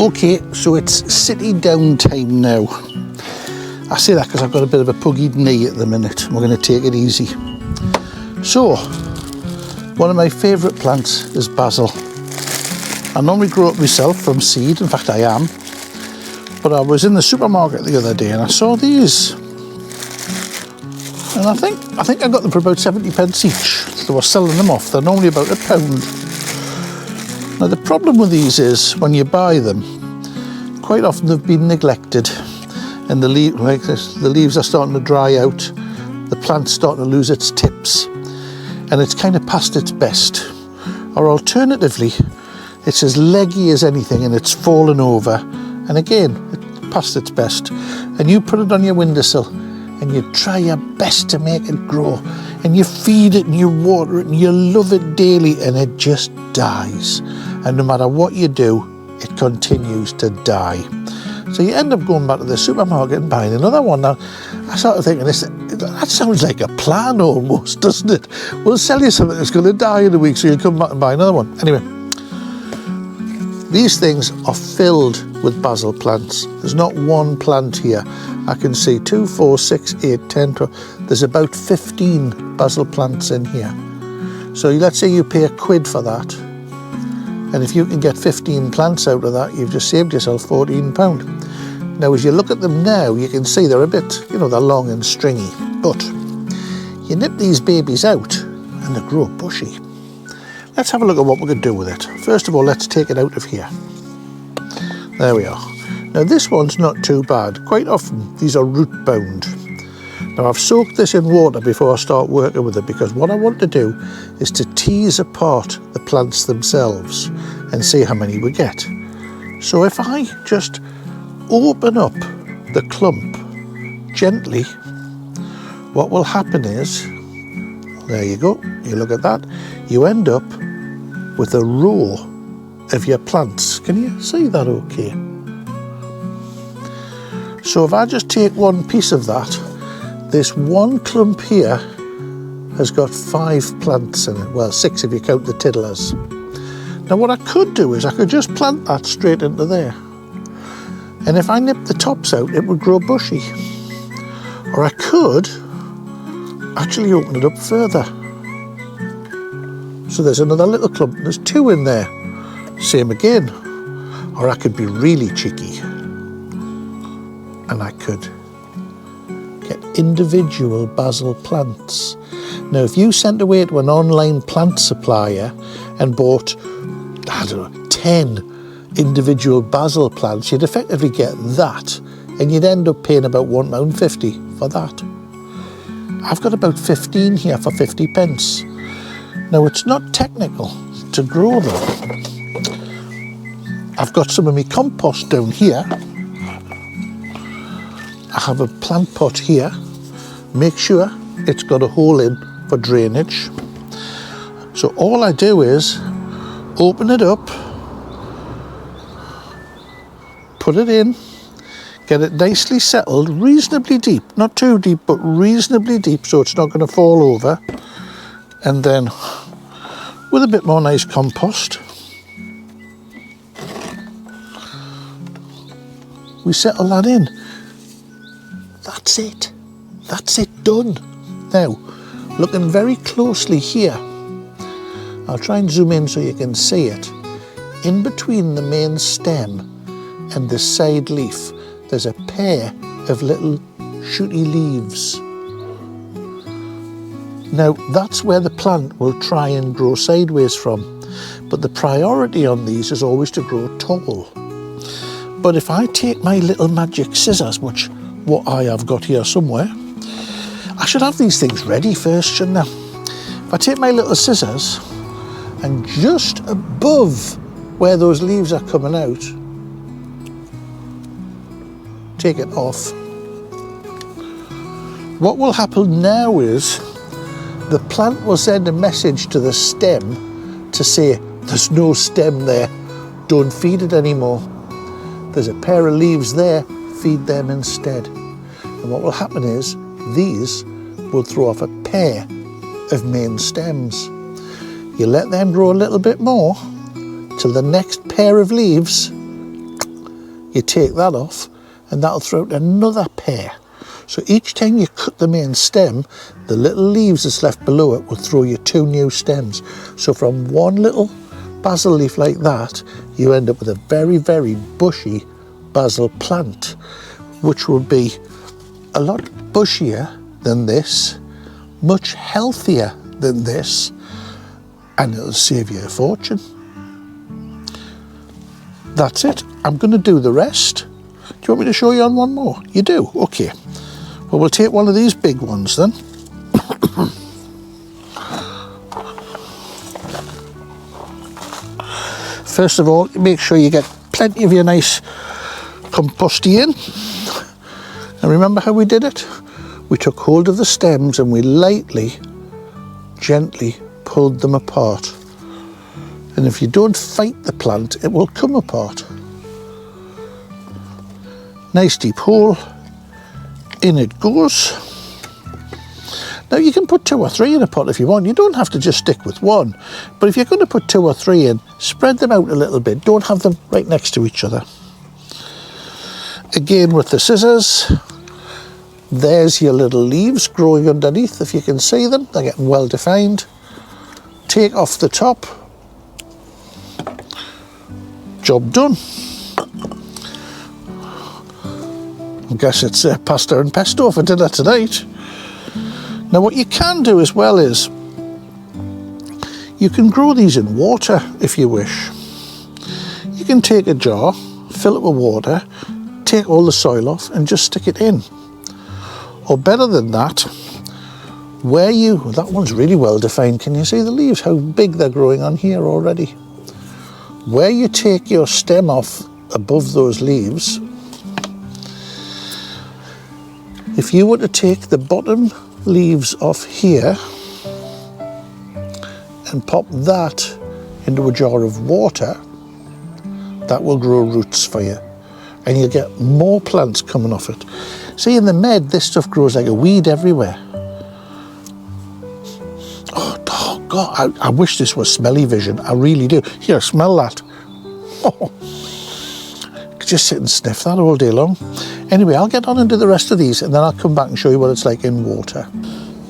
Okay, so it's sitting down time now. I say that because I've got a bit of a puggy knee at the minute. We're going to take it easy. So, one of my favourite plants is basil. I normally grow it myself from seed, in fact I am. But I was in the supermarket the other day and I saw these. And I think I got them for about 70 pence each. They were selling them off. They're normally about £1. Now the problem with these is when you buy them, quite often they've been neglected and the leaves are starting to dry out, the plant's starting to lose its tips and it's kind of past its best. Or alternatively, it's as leggy as anything and it's fallen over and again, it's past its best. And you put it on your windowsill and you try your best to make it grow and you feed it and you water it and you love it daily and it just dies. And no matter what you do, it continues to die. So you end up going back to the supermarket and buying another one. Now, I started thinking, that sounds like a plan almost, doesn't it? We'll sell you something that's going to die in a week so you'll come back and buy another one. Anyway, these things are filled with basil plants. There's not one plant here. I can see 2, 4, 6, 8, 10, 12. There's about 15 basil plants in here. So let's say you pay £1 for that. And if you can get 15 plants out of that, you've just saved yourself £14. Now, as you look at them now, you can see they're a bit, they're long and stringy. But you nip these babies out and they grow bushy. Let's have a look at what we're going to do with it. First of all, let's take it out of here. There we are. Now, this one's not too bad. Quite often, these are root bound. Now, I've soaked this in water before I start working with it because what I want to do is to tease apart the plants themselves and see how many we get. So if I just open up the clump gently, what will happen is, there you go, you look at that, you end up with a row of your plants. Can you see that okay? So if I just take one piece of that, this one clump here has got 5 plants in it. Well, 6 if you count the tiddlers. Now what I could do is I could just plant that straight into there. And if I nip the tops out, it would grow bushy. Or I could actually open it up further. So there's another little clump, there's 2 in there. Same again. Or I could be really cheeky. And I could get individual basil plants. Now, if you sent away to an online plant supplier and bought, 10 individual basil plants, you'd effectively get that, and you'd end up paying about £1.50 for that. I've got about 15 here for 50 pence. Now, it's not technical to grow them. I've got some of my compost down here. I have a plant pot here. Make sure it's got a hole in for drainage. So all I do is open it up, put it in, get it nicely settled, reasonably deep, not too deep, but reasonably deep so it's not going to fall over. And then with a bit more nice compost, we settle that in. That's it. That's it done. Now, looking very closely here, I'll try and zoom in so you can see it. In between the main stem and the side leaf, there's a pair of little shooty leaves. Now, that's where the plant will try and grow sideways from, but the priority on these is always to grow tall. But if I take my little magic scissors, what I have got here somewhere, I should have these things ready first, shouldn't I? If I take my little scissors and just above where those leaves are coming out, take it off. What will happen now is the plant will send a message to the stem to say, there's no stem there, don't feed it anymore. There's a pair of leaves there, feed them instead. And what will happen is these will throw off a pair of main stems. You let them grow a little bit more till the next pair of leaves you take that off and that'll throw out another pair. So each time you cut the main stem, the little leaves that's left below it will throw you 2 new stems. So from one little basil leaf like that, you end up with a very, very bushy basil plant, which will be a lot bushier than this, much healthier than this, and it'll save you a fortune. That's it. I'm going to do the rest. Do you want me to show you on one more? You do? Okay. Well, we'll take one of these big ones then. First of all, make sure you get plenty of your nice composty in. And remember how we did it? We took hold of the stems and we lightly, gently pulled them apart. And if you don't fight the plant, it will come apart. Nice deep hole. In it goes. Now you can put 2 or 3 in a pot if you want. You don't have to just stick with one. But if you're going to put 2 or 3 in, spread them out a little bit. Don't have them right next to each other. Again with the scissors, there's your little leaves growing underneath, if you can see them. They're getting well defined. Take off the top. Job done. I guess it's pasta and pesto for dinner tonight. Now what you can do as well is, you can grow these in water if you wish. You can take a jar, fill it with water, take all the soil off and just stick it in. Or better than that, that one's really well defined. Can you see the leaves, how big they're growing on here already? Where you take your stem off above those leaves, if you were to take the bottom leaves off here and pop that into a jar of water, that will grow roots for you. And you'll get more plants coming off it. See, in the med, this stuff grows like a weed everywhere. Oh God, I wish this was smelly vision. I really do. Here, smell that. Oh, could just sit and sniff that all day long. Anyway, I'll get on and do the rest of these and then I'll come back and show you what it's like in water.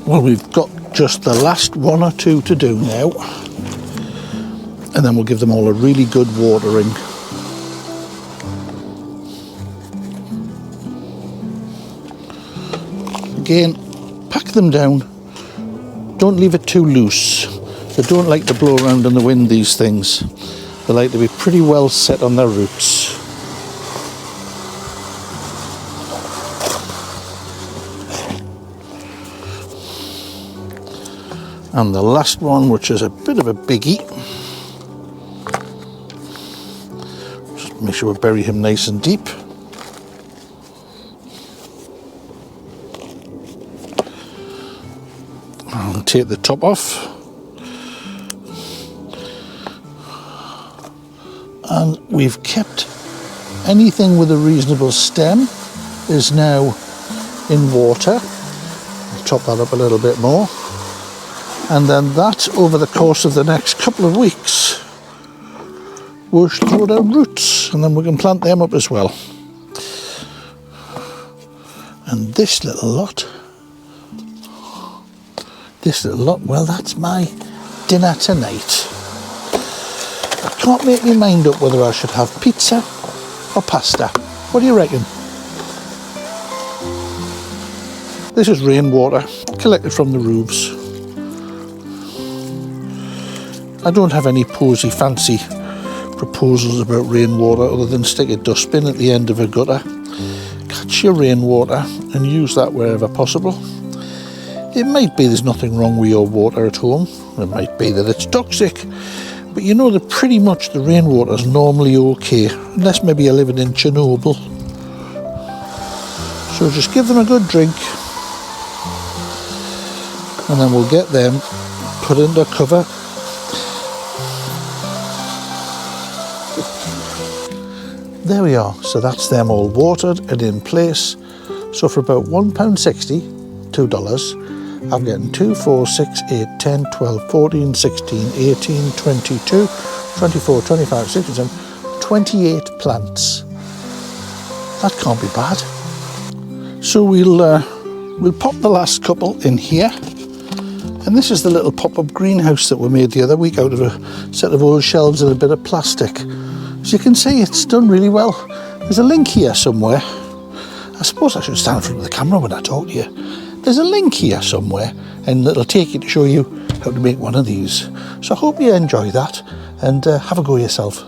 Well, we've got just the last 1 or 2 to do now. And then we'll give them all a really good watering. Again, pack them down. Don't leave it too loose. They don't like to blow around in the wind, these things. They like to be pretty well set on their roots. And the last one, which is a bit of a biggie. Just make sure we bury him nice and deep. I'll take the top off. And we've kept anything with a reasonable stem is now in water. I'll top that up a little bit more. And then that, over the course of the next couple of weeks, we'll throw down roots and then we can plant them up as well. And this little lot, well, that's my dinner tonight. I can't make my mind up whether I should have pizza or pasta. What do you reckon? This is rainwater collected from the roofs. I don't have any posy fancy proposals about rainwater other than stick a dustbin at the end of a gutter, catch your rainwater and use that wherever possible. It might be there's nothing wrong with your water at home, it might be that it's toxic, but you know that pretty much the rainwater is normally okay, unless maybe you're living in Chernobyl. So just give them a good drink and then we'll get them put under cover. There we are, so that's them all watered and in place. So for about £1.60, $2, I'm getting 2, 4, 6, 8, 10, 12, 14, 16, 18, 22, 24, 25, 27, 28 plants That can't be bad. So we'll pop the last couple in here. And this is the little pop-up greenhouse that we made the other week out of a set of old shelves and a bit of plastic. As you can see, it's done really well. There's a link here somewhere. I suppose I should stand in front of the camera when I talk to you. There's a link here somewhere, and it'll take you to show you how to make one of these. So I hope you enjoy that, and have a go yourself.